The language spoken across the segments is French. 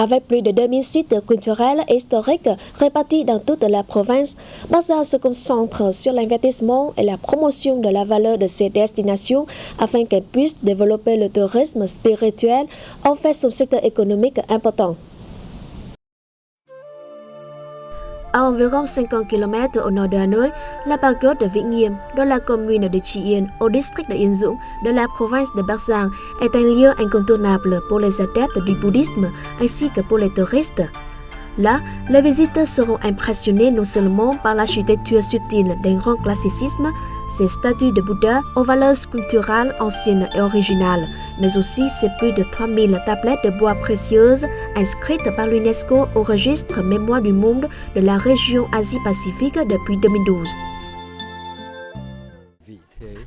Avec plus de 2000 sites culturels et historiques répartis dans toute la province, Baza se concentre sur l'investissement et la promotion de la valeur de ces destinations afin qu'elles puissent développer le tourisme spirituel, en fait son secteur économique important. À environ 50 km au nord de Hanoï, la pagode de Vĩnh Nghiêm, dans la commune de Tri Yên, au district de Yên Dũng, de la province de Bắc Giang, est un lieu incontournable pour les adeptes du bouddhisme ainsi que pour les touristes. Là, les visiteurs seront impressionnés non seulement par l'architecture subtile d'un grand classicisme, ces statues de Bouddha aux valeurs sculpturales anciennes et originales, mais aussi ces plus de 3000 tablettes de bois précieuses inscrites par l'UNESCO au registre Mémoire du monde de la région Asie-Pacifique depuis 2012.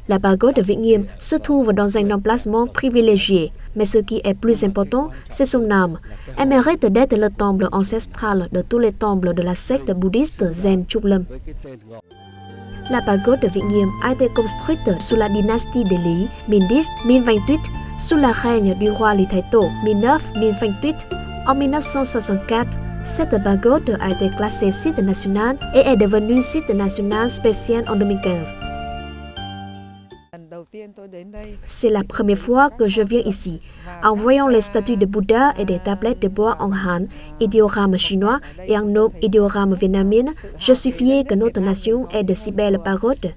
La pagode de Vĩnh Nghiêm se trouve dans un emplacement privilégié, mais ce qui est plus important, c'est son âme. Elle mérite d'être le temple ancestral de tous les temples de la secte bouddhiste Zen Trúc Lâm. La pagode de Vĩnh Nghiêm a été construite sous la dynastie des Lý, 1010-1028, sous la règne du roi Lý Thái Tổ, 1009-1028. En 1964, cette pagode a été classée site national et est devenue site national spécial en 2015. C'est la première fois que je viens ici. En voyant les statues de Bouddha et des tablettes de bois en Han, idéogramme chinois, et en nom idéogramme vietnamien, je suis fier que notre nation ait de si belles pagodes.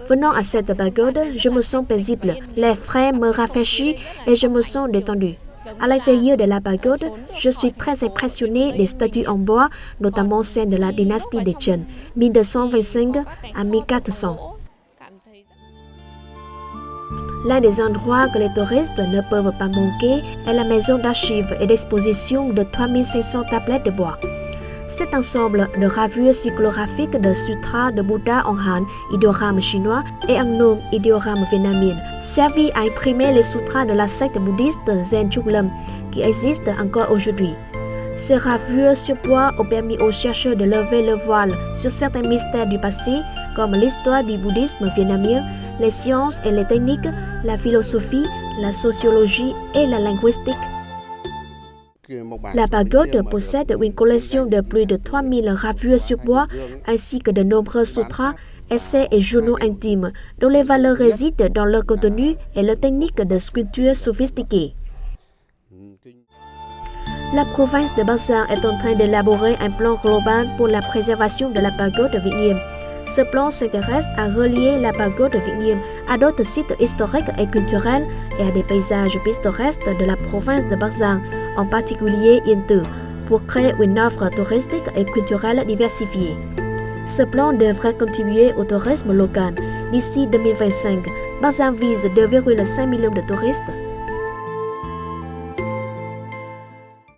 Venant à cette pagode, je me sens paisible, les frais me rafraîchissent et je me sens détendu. À l'intérieur de la pagode, je suis très impressionné des statues en bois, notamment celles de la dynastie des Chen, 1225 à 1400. L'un des endroits que les touristes ne peuvent pas manquer est la maison d'archives et d'exposition de 3500 tablettes de bois. Cet ensemble de gravures cyclographiques de sutras de Bouddha en Han, idéogramme chinois, et en nom idéogramme vietnamien, servit à imprimer les sutras de la secte bouddhiste Zen Trúc Lâm, qui existe encore aujourd'hui. Ces gravures sur bois ont permis aux chercheurs de lever le voile sur certains mystères du passé, comme l'histoire du bouddhisme vietnamien, les sciences et les techniques, la philosophie, la sociologie et la linguistique. La pagode possède une collection de plus de 3000 gravures sur bois, ainsi que de nombreux sutras, essais et journaux intimes, dont les valeurs résident dans leur contenu et leur technique de sculpture sophistiquée. La province de Bắc Giang est en train d'élaborer un plan global pour la préservation de la pagode de Vĩnh Nghiêm. Ce plan s'intéresse à relier la pagode de Vĩnh Nghiêm à d'autres sites historiques et culturels et à des paysages pittoresques de la province de Bắc Giang, en particulier Yên Tử, pour créer une offre touristique et culturelle diversifiée. Ce plan devrait contribuer au tourisme local. D'ici 2025, Bắc Giang vise 2,5 millions de touristes.